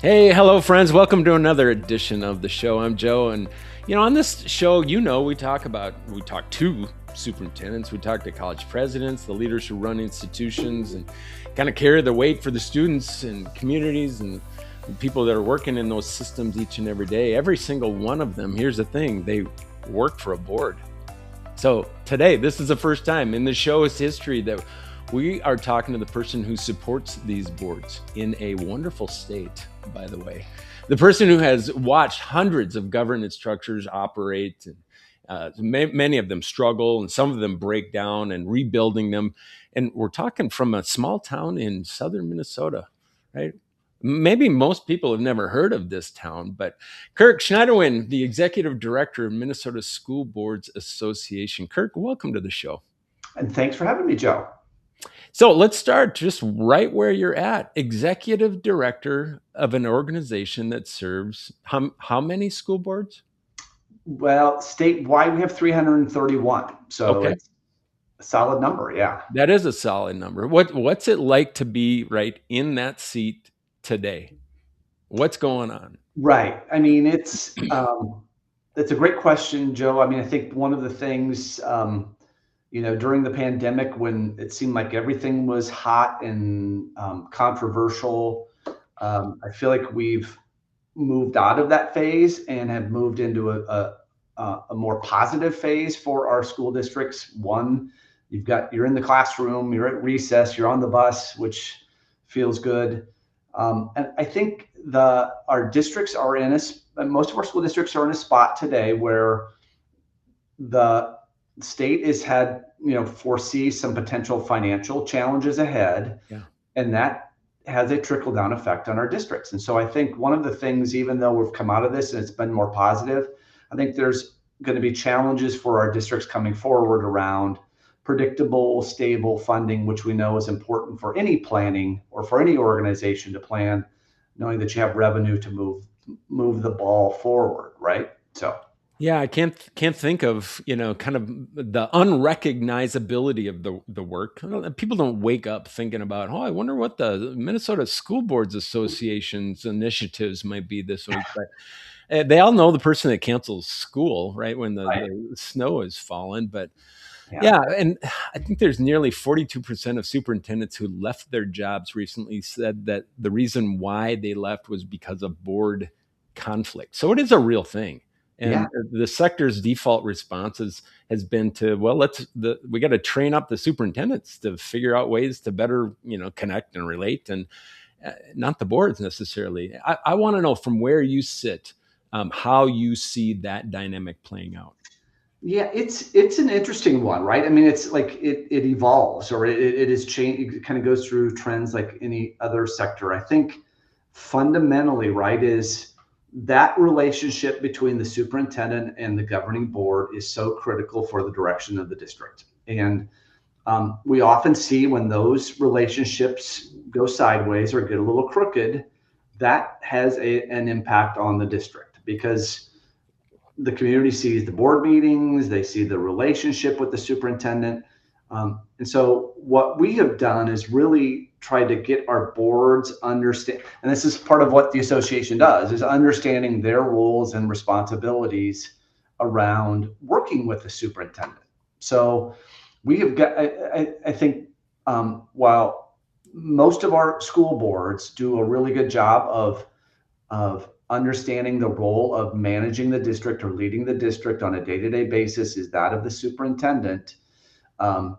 Hey, hello, friends. Welcome to another edition of the show. I'm Joe, and on this show, we talk to superintendents, we talk to college presidents, the leaders who run institutions, and kind of carry the weight for the students and communities and people that are working in those systems each and every day. Every single one of them. Here's the thing: they work for a board. So today, this is the first time in the show's history that we are talking to the person who supports these boards in a wonderful state, by the way. The person who has watched hundreds of governance structures operate, and many of them struggle, and some of them break down, and rebuilding them. And we're talking from a small town in southern Minnesota, right? Maybe most people have never heard of this town, but Kirk Schneiderwin, the executive director of Minnesota School Boards Association. Kirk, welcome to the show. And thanks for having me, Joe. So let's start just right where you're at. Executive director of an organization that serves how many school boards? Well, statewide, we have 331. So Okay, it's a solid number. Yeah. that is a solid number. What's it like to be right in that seat today? What's going on? Right. I mean, it's a great question, Joe. I mean, I think one of the things, during the pandemic when it seemed like everything was hot and controversial, I feel like we've moved out of that phase and have moved into a more positive phase for our school districts. One, you're in the classroom, you're at recess, you're on the bus, which feels good. And I think our districts are most of our school districts are in a spot today where the state has had, foresee some potential financial challenges ahead, Yeah. and that has a trickle down effect on our districts. And so I think one of the things, even though we've come out of this and it's been more positive, I think there's going to be challenges for our districts coming forward around predictable, stable funding, which we know is important for any planning or for any organization to plan, knowing that you have revenue to move the ball forward, right? So Yeah, I can't think of, kind of the unrecognizability of the work. People don't wake up thinking about, oh, I wonder what the Minnesota School Boards Association's initiatives might be this week. But they all know the person that cancels school, right, when right. the snow is fallen. But Yeah. yeah, and I think there's nearly 42% of superintendents who left their jobs recently said that the reason why they left was because of board conflict. So it is a real thing. Yeah. And the sector's default response has been to, well, we got to train up the superintendents to figure out ways to better, connect and relate, and not the boards necessarily. I want to know from where you sit, how you see that dynamic playing out. Yeah, it's an interesting one, right? I mean, it's like it evolves or it is change. It kind of goes through trends like any other sector. I think fundamentally, right, is that relationship between the superintendent and the governing board is so critical for the direction of the district. And we often see when those relationships go sideways or get a little crooked, that has an impact on the district because the community sees the board meetings, they see the relationship with the superintendent. And so what we have done is really try to get our boards understand, and this is part of what the association does, is understanding their roles and responsibilities around working with the superintendent. So we have got, I think, while most of our school boards do a really good job of understanding the role of managing the district or leading the district on a day-to-day basis is that of the superintendent. Um,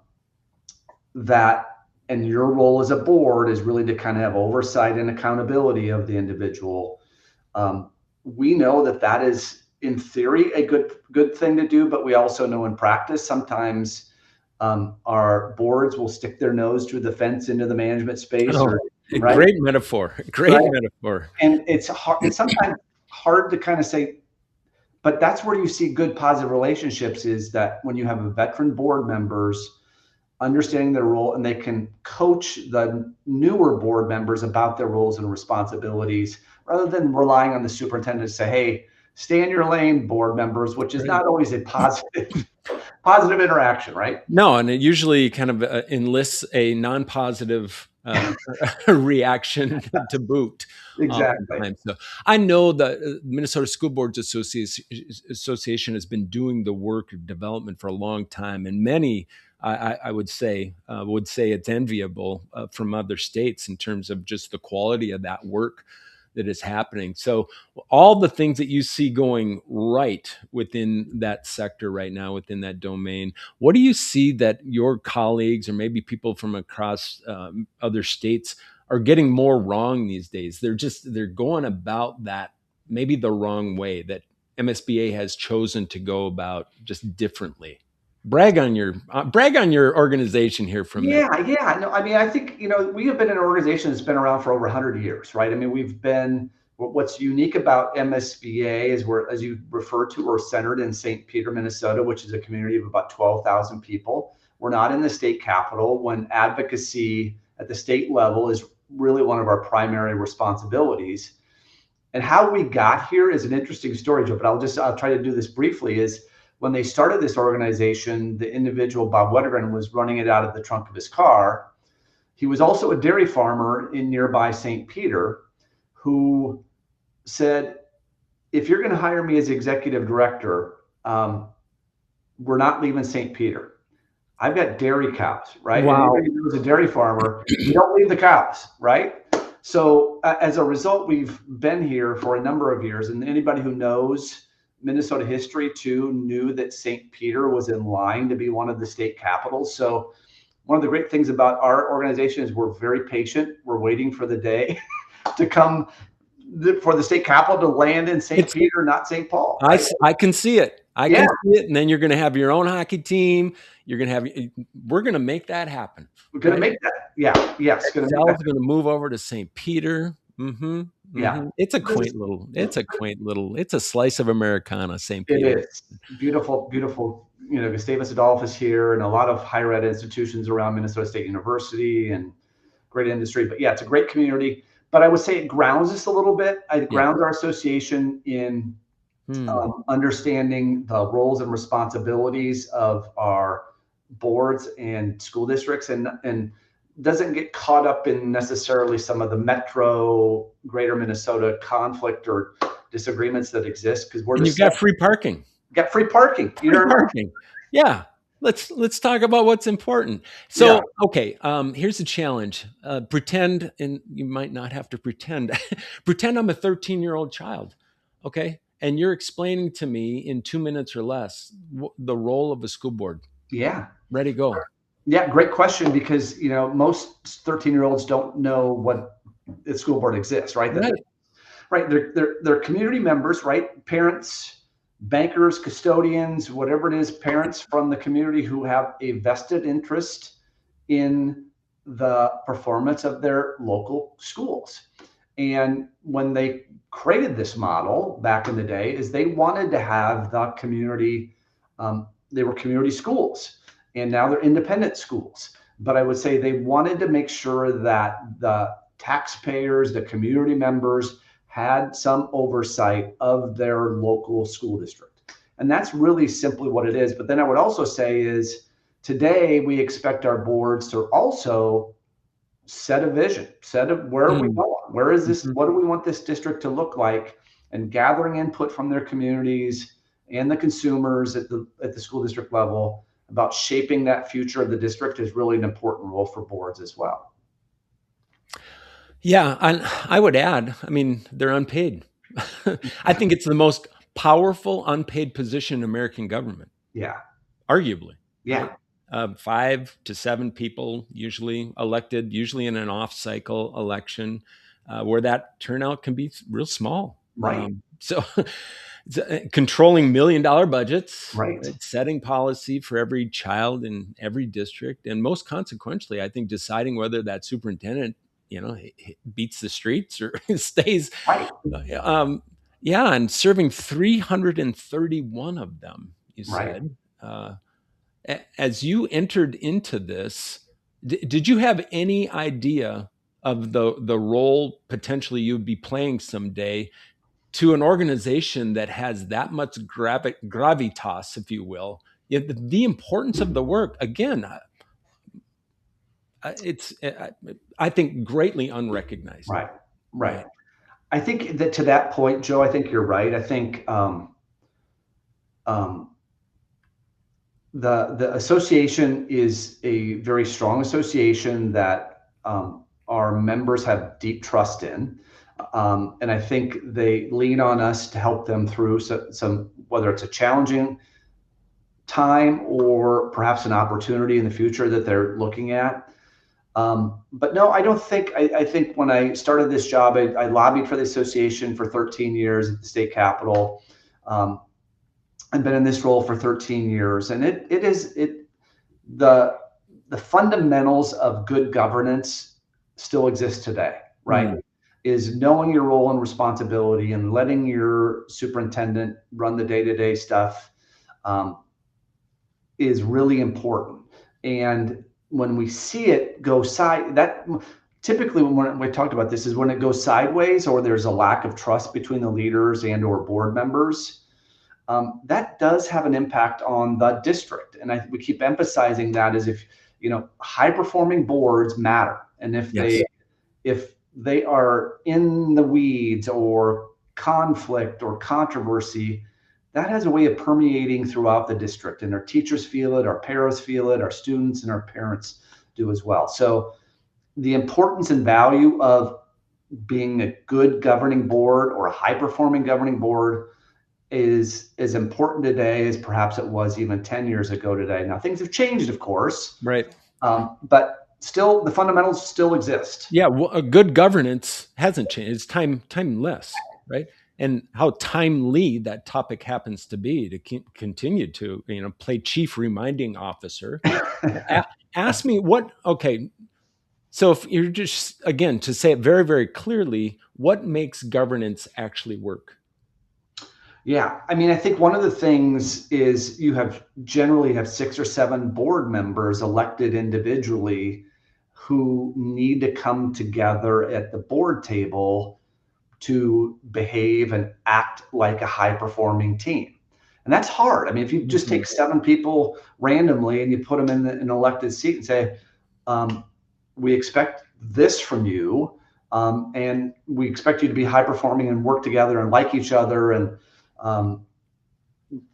that and your role as a board is really to kind of have oversight and accountability of the individual. We know that is in theory a good thing to do, but we also know in practice sometimes our boards will stick their nose through the fence into the management space, Oh, or a right, great metaphor. Great right. metaphor. And it's hard. It's sometimes hard to kind of say, but that's where you see good positive relationships is that when you have a veteran board members understanding their role and they can coach the newer board members about their roles and responsibilities rather than relying on the superintendent to say, hey, stay in your lane, board members, which is Right. not always a positive. Positive interaction, right? No, and it usually kind of enlists a non-positive reaction to boot. Exactly. Oftentimes, so I know the Minnesota School Boards Association has been doing the work of development for a long time, and many, I would say it's enviable from other states in terms of just the quality of that work that is happening. So all the things that you see going right within that sector right now, within that domain, what do you see that your colleagues or maybe people from across other states are getting more wrong these days? They're going about that maybe the wrong way, that MSBA has chosen to go about just differently. Brag on your organization here for a minute. Yeah. No, I mean, I think, we have been an organization that's been around for over 100 years, right? I mean, what's unique about MSBA is we're, as you referred to, we're centered in St. Peter, Minnesota, which is a community of about 12,000 people. We're not in the state capital, when advocacy at the state level is really one of our primary responsibilities. And how we got here is an interesting story, Joe, but I'll try to do this briefly. Is when they started this organization, the individual, Bob Weddergren, was running it out of the trunk of his car. He was also a dairy farmer in nearby St. Peter, who said, if you're going to hire me as executive director, we're not leaving St. Peter. I've got dairy cows, right? Wow. And anybody who's a dairy farmer, you don't leave the cows, right? So as a result, we've been here for a number of years, and anybody who knows Minnesota history too knew that St. Peter was in line to be one of the state capitals. So one of the great things about our organization is we're very patient. We're waiting for the day to come for the state capital to land in St. Peter, not St. Paul. Right? I can see it. I can see it. And then you're going to have your own hockey team. We're going to make that happen. We're going to make that. Yeah. Yes. Excel's going to move over to St. Peter. Mm-hmm. Yeah. It's a quaint little, it's a slice of Americana, St. Peter. It is beautiful, beautiful. Gustavus Adolphus here, and a lot of higher ed institutions around Minnesota State University, and great industry. But yeah, it's a great community. But I would say it grounds us a little bit. It grounds our association in understanding the roles and responsibilities of our boards and school districts, and doesn't get caught up in necessarily some of the metro greater Minnesota conflict or disagreements that exist, because you've got free parking. Got free parking. Free parking. Yeah. Let's talk about what's important. So, okay, here's the challenge. Pretend, and you might not have to pretend, pretend I'm a 13-year-old child, okay? And you're explaining to me in 2 minutes or less the role of a school board. Yeah. Ready, go. Yeah, great question, because, most 13-year-olds don't know what the school board exists, right? Right. They're community members, right? Parents, bankers, custodians, whatever it is, parents from the community who have a vested interest in the performance of their local schools. And when they created this model back in the day, is they wanted to have the community, they were community schools, and now they're independent schools. But I would say they wanted to make sure that the taxpayers, the community members, had some oversight of their local school district. And that's really simply what it is. But then I would also say is today we expect our boards to also set a vision, set of where are we going? Where is this? What do we want this district to look like? And gathering input from their communities and the consumers at the school district level about shaping that future of the district is really an important role for boards as well. Yeah, and I would add, they're unpaid. I think it's the most powerful unpaid position in American government. Yeah. Arguably. Yeah. 5 to 7 people usually elected, usually in an off-cycle election, where that turnout can be real small. Right. So controlling $1 million budgets, right. Setting policy for every child in every district, and most consequentially, I think deciding whether that superintendent beats the streets or stays. Right. And serving 331 of them, you said. Right. As you entered into this, did you have any idea of the role potentially you'd be playing someday to an organization that has that much gravitas, if you will, the importance of the work, again, it's, I think, greatly unrecognized. Right. Right. I think that to that point, Joe, I think you're right. I think um, the association is a very strong association that our members have deep trust in. And I think they lean on us to help them through some, whether it's a challenging time or perhaps an opportunity in the future that they're looking at. But no, I don't think, I think when I started this job, I lobbied for the association for 13 years at the state capitol. I've been in this role for 13 years, and the fundamentals of good governance still exist today, right? Is knowing your role and responsibility and letting your superintendent run the day-to-day stuff is really important. And when we see it go typically when we talked about this is when it goes sideways or there's a lack of trust between the leaders and or board members. That does have an impact on the district. And we keep emphasizing that as if, high performing boards matter. And if they are in the weeds or conflict or controversy, that has a way of permeating throughout the district, and our teachers feel it, our paras feel it, our students and our parents do as well. So the importance and value of being a good governing board or a high performing governing board is as important today as perhaps it was even 10 years ago today. Now things have changed, of course, right? But still the fundamentals still exist. Yeah, well, a good governance hasn't changed. It's timeless, right? And how timely that topic happens to be to continue to, play chief reminding officer. Ask me so if you're just, again, to say it very, very clearly, what makes governance actually work? Yeah, I mean, I think one of the things is you generally have 6 or 7 board members elected individually who need to come together at the board table to behave and act like a high performing team. And that's hard. I mean, if you just take 7 people randomly and you put them in an elected seat and say, we expect this from you, and we expect you to be high performing and work together and like each other. And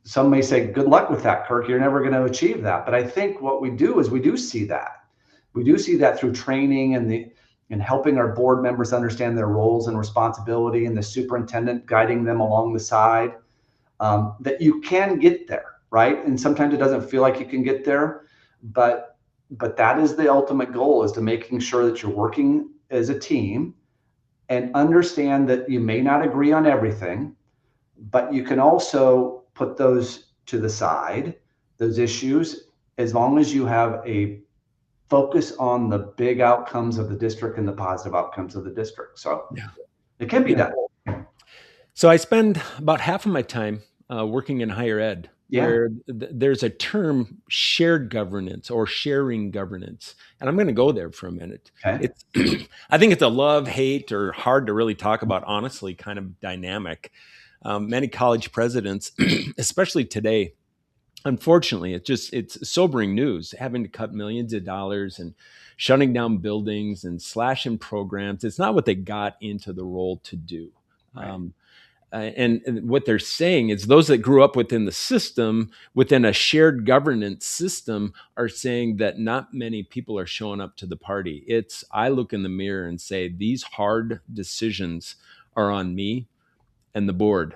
some may say, good luck with that, Kirk. You're never going to achieve that. But I think what we do is we do see that. We do see that through training and helping our board members understand their roles and responsibility, and the superintendent guiding them along the side, that you can get there, right? And sometimes it doesn't feel like you can get there, but that is the ultimate goal, is to making sure that you're working as a team and understand that you may not agree on everything, but you can also put those to the side, those issues, as long as you have a focus on the big outcomes of the district and the positive outcomes of the district. So it can be done. So I spend about half of my time working in higher ed, where there's a term, shared governance or sharing governance. And I'm going to go there for a minute. Okay. I think it's a love, hate, or hard to really talk about, honestly, kind of dynamic. Many college presidents, especially today, unfortunately, it's sobering news, having to cut millions of dollars and shutting down buildings and slashing programs. It's not what they got into the role to do. Right. And what they're saying is those that grew up within the system, within a shared governance system, are saying that not many people are showing up to the party. I look in the mirror and say, these hard decisions are on me and the board,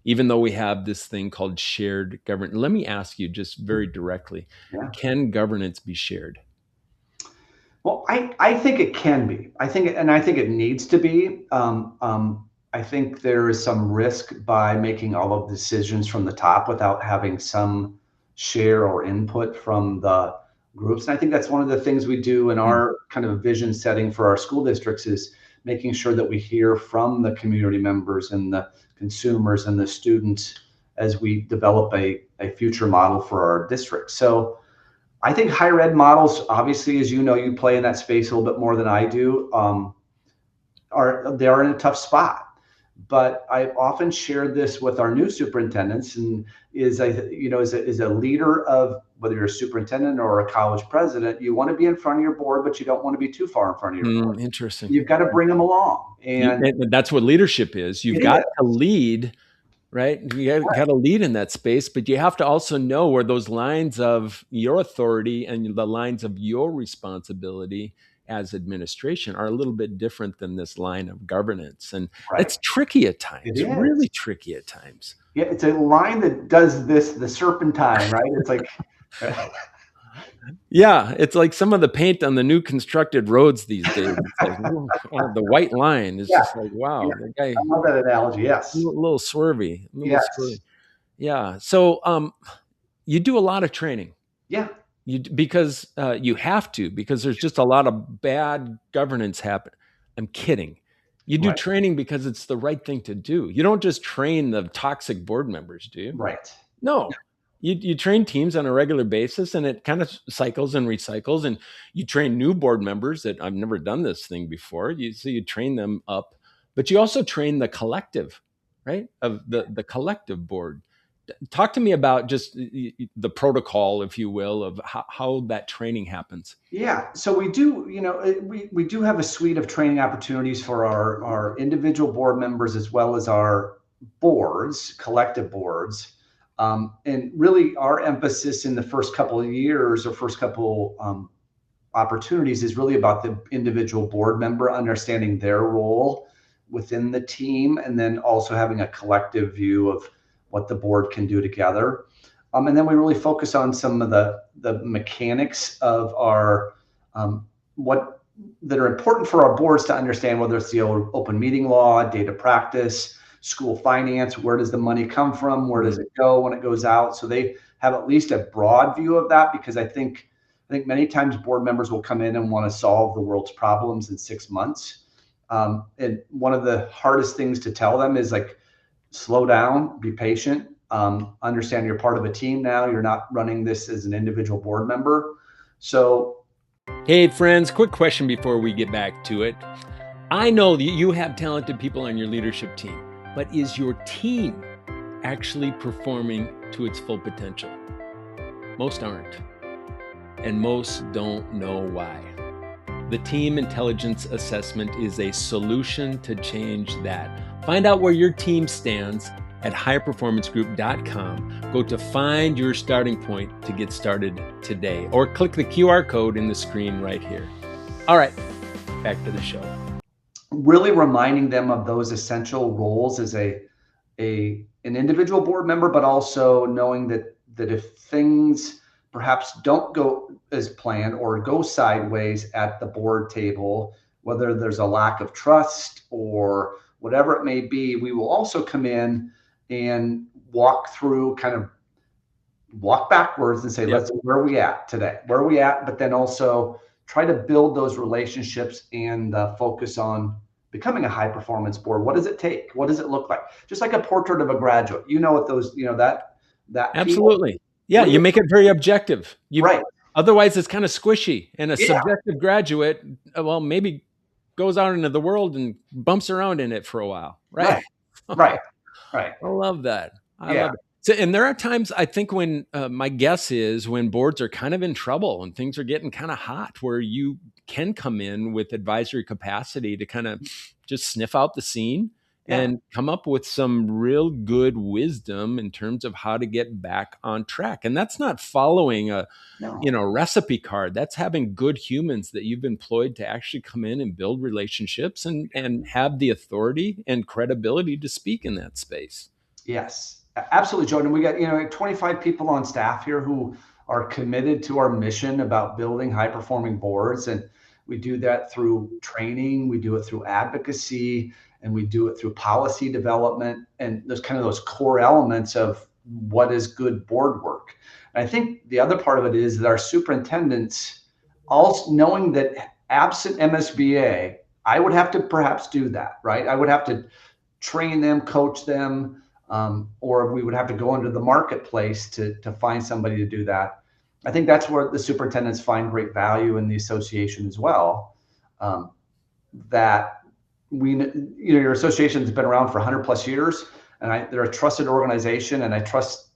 even though we have this thing called shared governance. Let me ask you just very directly, can governance be shared? Well, I think it can be. I think it needs to be. I think there is some risk by making all of the decisions from the top without having some share or input from the groups. And I think that's one of the things we do in our kind of vision setting for our school districts, is making sure that we hear from the community members and the consumers and the students as we develop a future model for our district. So I think higher ed models, obviously, as you know, you play in that space a little bit more than I do, they are in a tough spot. But I often share this with our new superintendents, and is a leader of, whether you're a superintendent or a college president, you want to be in front of your board, but you don't want to be too far in front of your board. Interesting. You've got to bring them along, and And that's what leadership is. You've it got is. to lead, right? You got to lead in that space, but you have to also know where those lines of your authority and the lines of your responsibility as administration are a little bit different than this line of governance. And Right. it's tricky at times, It is. really tricky at times. Yeah, it's a line that does this, the serpentine, right? It's like, Yeah, it's like some of the paint on the new constructed roads these days. It's like, the white line is just like, wow, yeah, the guy, I love that analogy. Yes. a little swervy, a little Yes. swervy. Yeah. So you do a lot of training. Yeah. Because you have to, because there's just a lot of bad governance happen. I'm kidding. You do Right. training because it's the right thing to do. You don't just train the toxic board members, do you? Right. No. You train teams on a regular basis, and it kind of cycles and recycles. And you train new board members that I've never done this thing before. So you train them up, but you also train the collective, right? Of the collective board. Talk to me about just the protocol, if you will, of how that training happens. Yeah. So we do, we do have a suite of training opportunities for our individual board members as well as our boards, collective boards. And really our emphasis in the first couple of years or first couple opportunities is really about the individual board member understanding their role within the team, and then also having a collective view of what the board can do together. And then we really focus on some of the mechanics of our what that are important for our boards to understand, whether it's the open meeting law, data practice, school finance, where does the money come from, where does it go when it goes out, so they have at least a broad view of that. Because I think many times board members will come in and want to solve the world's problems in 6 months. And one of the hardest things to tell them is like, slow down, be patient, understand you're part of a team now. You're not running this as an individual board member. So, hey friends, quick question before we get back to it. I know that you have talented people on your leadership team, but is your team actually performing to its full potential? Most aren't, and most don't know why. The Team Intelligence Assessment is a solution to change that. Find out where your team stands at higherperformancegroup.com. Go to find your starting point to get started today, or click the QR code in the screen right here. All right, back to the show. Really reminding them of those essential roles as an individual board member, but also knowing that if things perhaps don't go as planned or go sideways at the board table, whether there's a lack of trust or whatever it may be, we will also come in and walk backwards and say, Yep. where are we at today? Where are we at? But then also try to build those relationships and focus on becoming a high performance board. What does it take? What does it look like? Just like a portrait of a graduate. What those, that Absolutely. people, yeah, you make it very objective. Right. Otherwise, it's kind of squishy. And a subjective graduate, well, maybe goes out into the world and bumps around in it for a while. Right. Right. I love that. I love it. So, and there are times I think when my guess is when boards are kind of in trouble and things are getting kind of hot, where you can come in with advisory capacity to kind of just sniff out the scene and come up with some real good wisdom in terms of how to get back on track. And that's not following a recipe card. That's having good humans that you've employed to actually come in and build relationships and have the authority and credibility to speak in that space. Yes, absolutely, Jordan. We got 25 people on staff here who are committed to our mission about building high performing boards, and we do that through training, we do it through advocacy, and we do it through policy development. And there's kind of those core elements of what is good board work. And I think the other part of it is that our superintendents, also knowing that absent MSBA, I would have to perhaps do that, right? I would have to train them, coach them, or we would have to go into the marketplace to find somebody to do that. I think that's where the superintendents find great value in the association as well. That your association's been around for 100 plus years, and they're a trusted organization, and I trust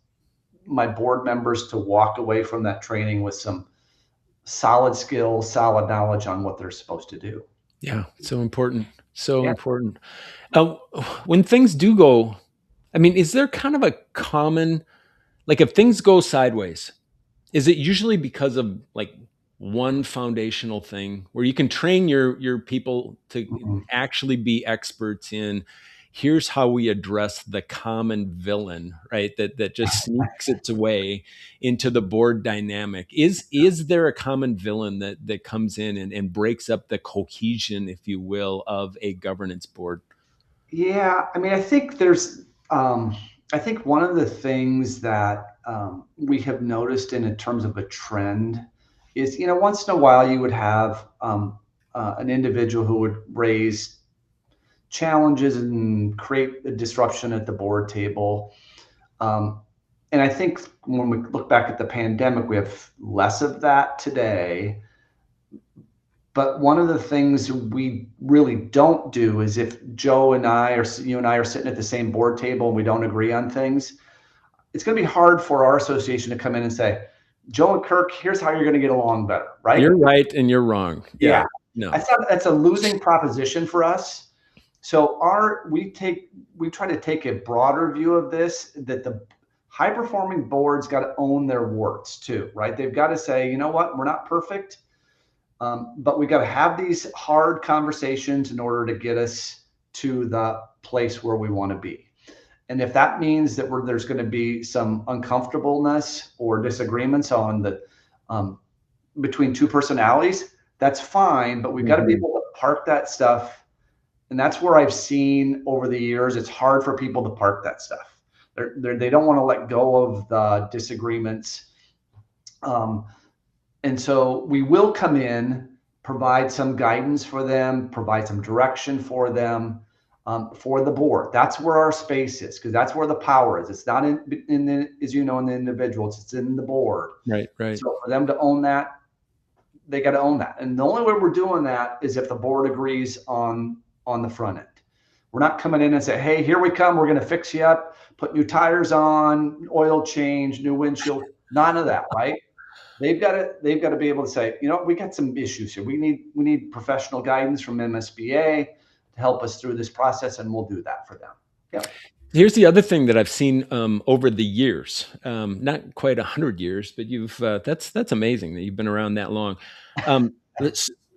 my board members to walk away from that training with some solid skills, solid knowledge on what they're supposed to do. Yeah, so important. So Yeah. important. Uh, when things do go, I mean, is there kind of a common, like if things go sideways, is it usually because of like one foundational thing where you can train your people to Mhm. actually be experts in here's how we address the common villain, right? That just sneaks its way into the board dynamic. Is there a common villain that comes in and breaks up the cohesion, if you will, of a governance board? Yeah, I mean, I think one of the things that we have noticed in terms of a trend is, once in a while you would have an individual who would raise challenges and create a disruption at the board table. Um, and I think when we look back at the pandemic, we have less of that today. But one of the things we really don't do is if Joe and I, or you and I, are sitting at the same board table and we don't agree on things, it's going to be hard for our association to come in and say, Joe and Kirk, here's how you're going to get along better, right? You're right and you're wrong. Yeah. Yeah, No. that's a losing proposition for us. So we try to take a broader view of this, that the high performing boards got to own their warts too, right? They've got to say, you know what, we're not perfect. But we got to have these hard conversations in order to get us to the place where we want to be. And if that means that there's going to be some uncomfortableness or disagreements on the between two personalities, that's fine. But we've got to be able to park that stuff. And that's where I've seen over the years, it's hard for people to park that stuff. They don't want to let go of the disagreements. And so we will come in, provide some guidance for them, provide some direction for them, for the board. That's where our space is, because that's where the power is. It's not in the, as you know, in the individuals, it's in the board. Right, right. So for them to own that, they got to own that. And the only way we're doing that is if the board agrees on the front end. We're not coming in and say, hey, here we come. We're going to fix you up, put new tires on, oil change, new windshield, none of that, right? They've got to be able to say, we got some issues here. We need professional guidance from MSBA to help us through this process, and we'll do that for them. Yeah. Here's the other thing that I've seen over the years, not quite 100 years, but that's amazing that you've been around that long.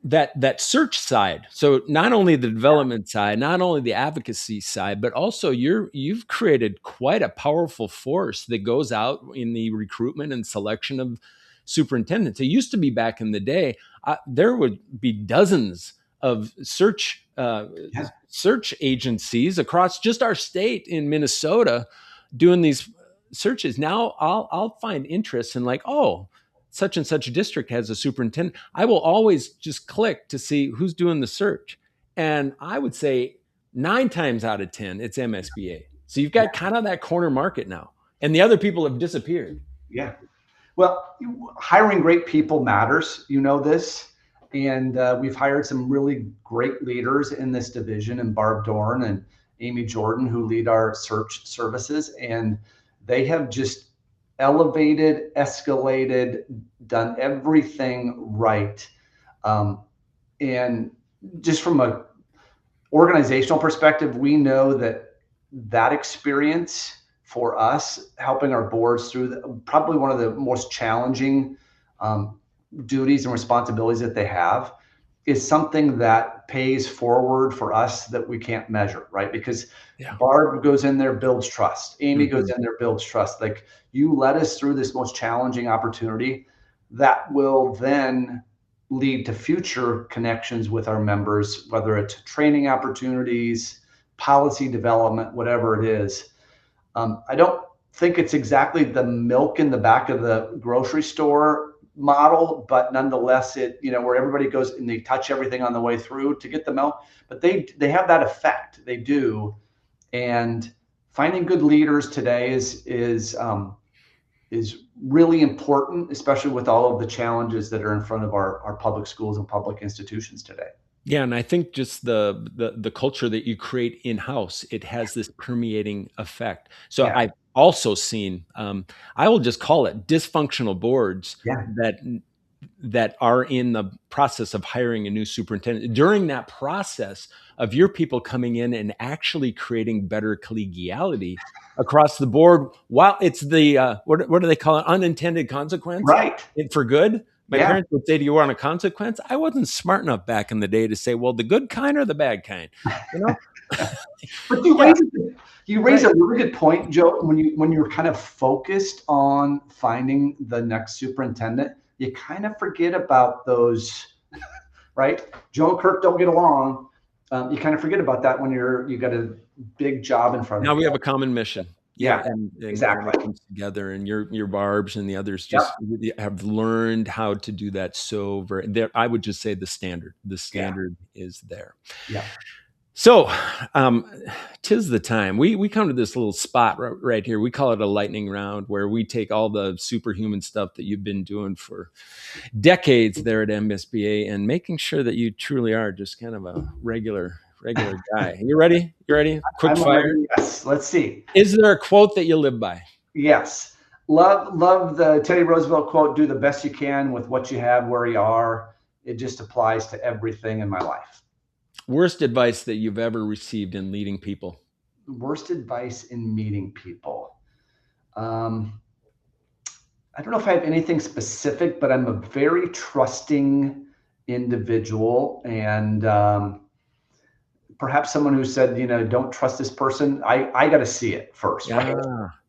That search side. So not only the development side, not only the advocacy side, but also you've created quite a powerful force that goes out in the recruitment and selection of superintendents. It used to be back in the day, there would be dozens of search agencies across just our state in Minnesota doing these searches. Now I'll find interest in like, oh, such and such district has a superintendent. I will always just click to see who's doing the search. And I would say 9 times out of 10, it's MSBA. So you've got kind of that corner market now, and the other people have disappeared. Yeah. Well, hiring great people matters. You know this. And we've hired some really great leaders in this division, and Barb Dorn and Amy Jordan, who lead our search services. And they have just elevated, escalated, done everything right. And just from a organizational perspective, we know that experience for us, helping our boards through probably one of the most challenging duties and responsibilities that they have, is something that pays forward for us that we can't measure, right? Because Barb goes in there, builds trust. Amy goes in there, builds trust. Like, you led us through this most challenging opportunity that will then lead to future connections with our members, whether it's training opportunities, policy development, whatever it is. I don't think it's exactly the milk in the back of the grocery store model, but nonetheless, where everybody goes and they touch everything on the way through to get the milk, but they have that effect. They do. And finding good leaders today is really important, especially with all of the challenges that are in front of our public schools and public institutions today. Yeah, and I think just the culture that you create in-house, it has this permeating effect. So Yeah, I've also seen, I will just call it dysfunctional boards yeah, that that are in the process of hiring a new superintendent. During that process of your people coming in and actually creating better collegiality across the board, while it's the what do they call it? Unintended consequence right. for good. My Yeah. parents would say, "Do you want a consequence?" I wasn't smart enough back in the day to say, "Well, the good kind or the bad kind," you know? But Yeah, you raise right. a really good point, Joe. When you're kind of focused on finding the next superintendent, you kind of forget about those, right? Joe and Kirk don't get along. You kind of forget about that when you got a big job in front of Now you. we have a common mission. Yeah, Yeah, and it exactly. comes together, and your Barbs and the others Yep. just have learned how to do that so very. There, I would just say the Yeah. standard is there. Yeah. So, um, 'tis the time. We come to this little spot right here. We call it a lightning round, where we take all the superhuman stuff that you've been doing for decades there at MSBA and making sure that you truly are just kind of a regular guy. You ready? You ready? Quick I'm fire. ready. Yes. Let's see. Is there a quote that you live by? Yes. Love the Teddy Roosevelt quote, do the best you can with what you have where you are. It just applies to everything in my life. Worst advice that you've ever received in leading people? Worst advice in meeting people. Um, I don't know if I have anything specific, but I'm a very trusting individual. And perhaps someone who said, don't trust this person. I got to see it first, right?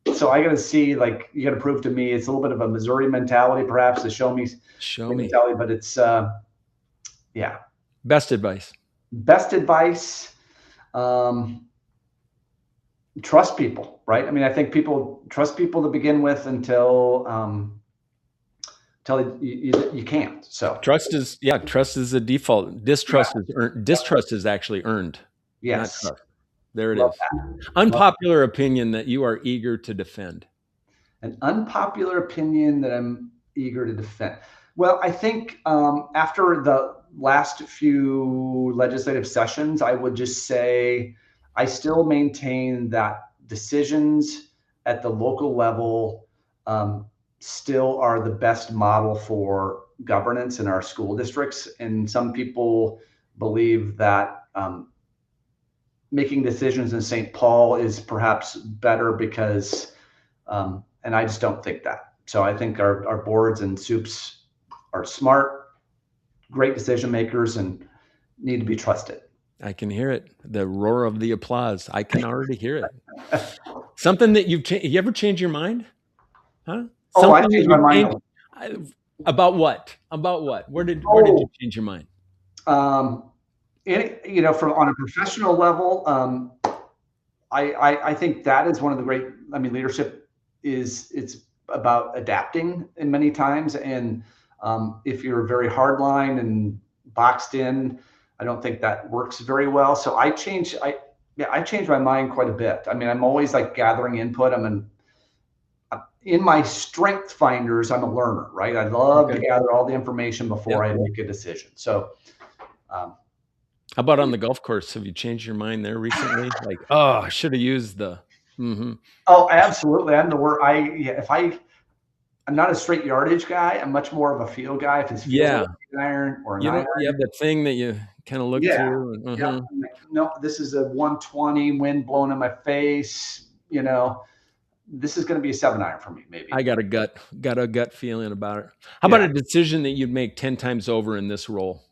Yeah, So I got to see, like, you got to prove to me. It's a little bit of a Missouri mentality, perhaps, the show me show me. mentality, but it's, yeah. Best advice. Best advice, um, trust people, right? I mean, I think people trust people to begin with until you can't. So, Trust is a default. yeah, Distrust is earned. Distrust is actually earned, not yes, trust. There it love is. that. Love Unpopular opinion that you are eager to defend. an unpopular opinion that I'm eager to defend. Well, I think after the last few legislative sessions, I would just say I still maintain that decisions at the local level um, still are the best model for governance in our school districts. And some people believe that making decisions in St. Paul is perhaps better because and I just don't think that. So I think our boards and soups are smart, great decision makers, and need to be trusted. I can hear it. The roar of the applause. I can already hear it. Something that you ever change your mind? Huh? Oh, I Something that changed my you've mind. changed about what? About what? Where did you Oh, change your mind? um, from on a professional level, I think that is one of the great. I mean, leadership it's about adapting in many times, and if you're very hardline and boxed in, I don't think that works very well. So I changed my mind quite a bit. I mean, I'm always like gathering input. In my strength finders, I'm a learner, right? I love to Okay. gather all the information before Yep. I make a decision. So, um, How about on the golf course? Have you changed your mind there recently? Like, oh, I should have used the. Hmm. oh, absolutely. I'm the word. Yeah, if I'm not a straight yardage guy. I'm much more of a feel guy. If it feels like Yeah. an iron or an You iron, know, you have that thing that you kind of look yeah, to. yeah. I'm like, no, this is a 120 wind blowing in my face. This is going to be a 7-iron for me, maybe. I got a gut feeling about it. How about Yeah. a decision that you'd make 10 times over in this role?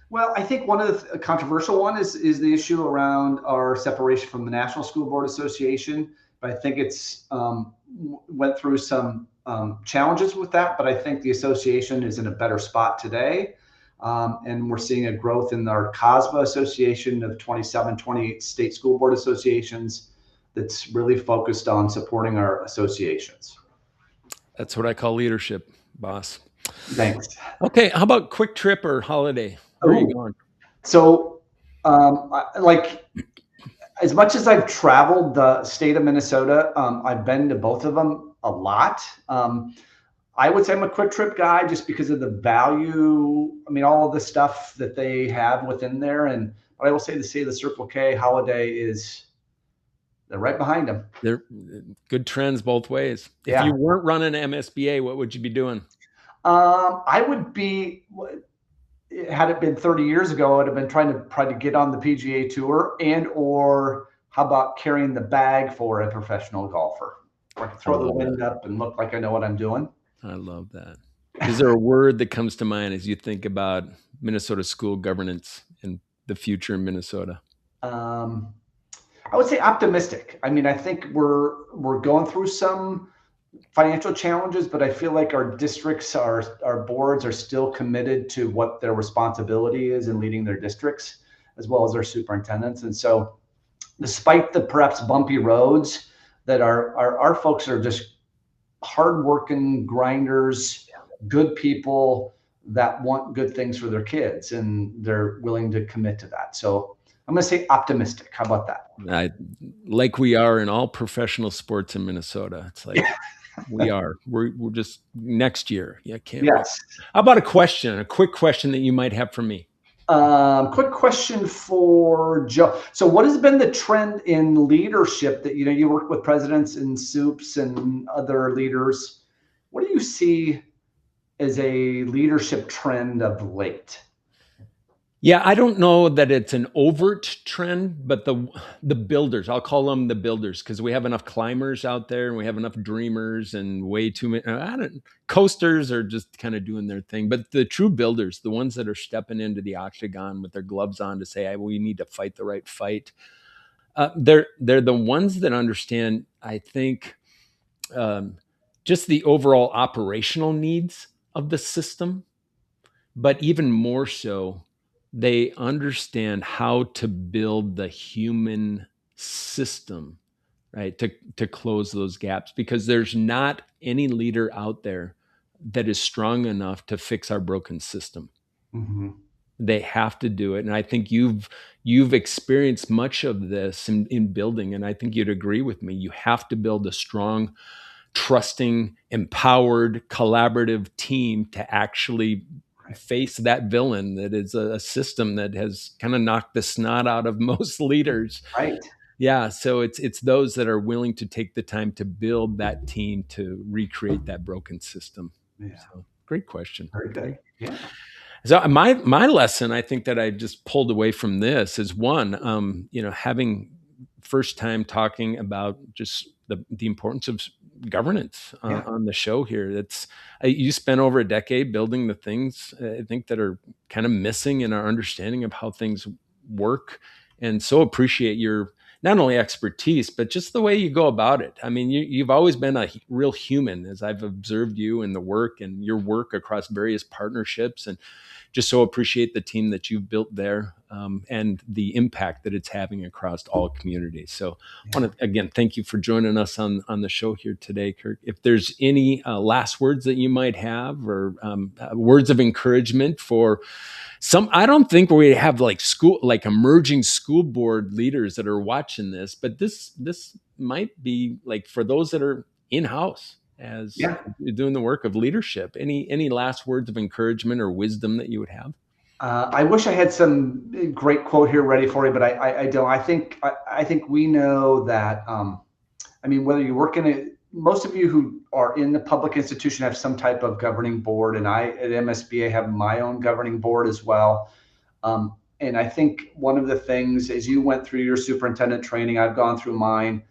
Well, I think one of the controversial one is the issue around our separation from the National School Board Association. But I think it's went through some challenges with that. But I think the association is in a better spot today. And we're seeing a growth in our COSBA Association of 27, 28 state school board associations that's really focused on supporting our associations. That's what I call leadership, boss. Thanks. Okay, how about quick trip or holiday? Where are you Oh, going? so like as much as I've traveled the state of Minnesota, I've been to both of them a lot. I would say I'm a Quick Trip guy just because of the value. I mean, all of the stuff that they have within there. And but I will say the Circle K Holiday they're right behind them. They're good trends both ways. If you weren't running MSBA, what would you be doing? I would be, had it been 30 years ago, I'd have been trying to get on the PGA Tour, or how about carrying the bag for a professional golfer? Where I can throw the wind up and look like I know what I'm doing. I love that. Is there a word that comes to mind as you think about Minnesota school governance and the future in Minnesota? I would say optimistic. I mean, I think we're going through some financial challenges, but I feel like our districts, our boards are still committed to what their responsibility is in leading their districts, as well as their superintendents. And so despite the perhaps bumpy roads, that our folks are just hardworking grinders, good people that want good things for their kids, and they're willing to commit to that. So I'm going to say optimistic. How about that? Like we are in all professional sports in Minnesota. It's like we are. We're just next year. Yeah, can't wait. How about a quick question that you might have for me? Quick question for Joe. So what has been the trend in leadership that, you work with presidents and soups and other leaders. What do you see as a leadership trend of late? Yeah, I don't know that it's an overt trend, but the builders, I'll call them the builders, because we have enough climbers out there and we have enough dreamers and way too many. Coasters are just kind of doing their thing, but the true builders, the ones that are stepping into the octagon with their gloves on to say, hey, we need to fight the right fight. They're the ones that understand, I think, just the overall operational needs of the system, but even more so, they understand how to build the human system, right? To close those gaps, because there's not any leader out there that is strong enough to fix our broken system. Mm-hmm. They have to do it. And I think you've experienced much of this in building, and I think you'd agree with me. You have to build a strong, trusting, empowered, collaborative team to actually face that villain that is a system that has kind of knocked the snot out of most leaders. Right. Yeah. So it's those that are willing to take the time to build that team to recreate that broken system. Yeah. So, great question. Very good. Yeah. So my lesson, I think, that I just pulled away from this is one, having first time talking about just the importance of governance on the show here. You spent over a decade building the things I think that are kind of missing in our understanding of how things work, and so appreciate your not only expertise but just the way you go about it. I mean, you've always been a real human as I've observed you in the work and your work across various partnerships, and just so appreciate the team that you've built there, and the impact that it's having across all communities. So I want to, again, thank you for joining us on the show here today, Kirk. If there's any last words that you might have, or words of encouragement for some, I don't think we have like emerging school board leaders that are watching this, but this might be like for those that are in-house as you're doing the work of leadership. Any last words of encouragement or wisdom that you would have? I wish I had some great quote here ready for you, but I don't. I think we know that. I mean, whether you work most of you who are in the public institution have some type of governing board, and I at MSBA have my own governing board as well. And I think one of the things, as you went through your superintendent training, I've gone through mine.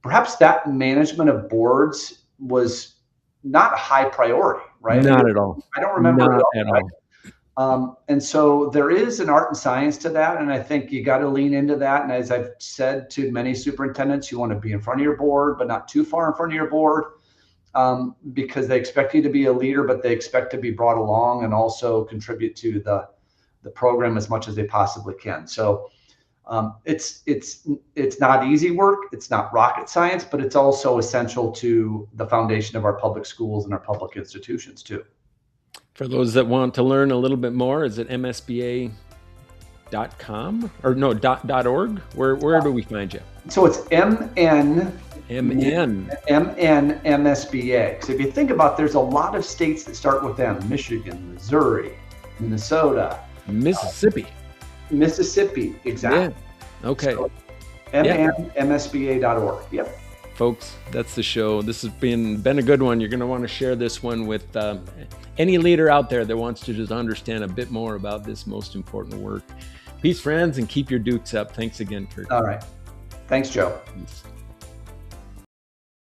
Perhaps that management of boards was not a high priority, right? Not at all. I don't remember not at all. And so there is an art and science to that. And I think you got to lean into that. And as I've said to many superintendents, you want to be in front of your board, but not too far in front of your board, because they expect you to be a leader, but they expect to be brought along and also contribute to the program as much as they possibly can. So it's not easy work. It's not rocket science, but it's also essential to the foundation of our public schools and our public institutions too. For those that want to learn a little bit more, is it msba.com or no .org? Where do we find you? So it's MN MN. MSBA. So if you think about, there's a lot of states that start with M: Michigan, Missouri, Minnesota, Mississippi. Exactly. Yeah. Okay. So, MSBA.org. Yep. Folks, that's the show. This has been a good one. You're going to want to share this one with any leader out there that wants to just understand a bit more about this most important work. Peace, friends, and keep your dukes up. Thanks again, Kurt. All right. Thanks, Joe. Peace.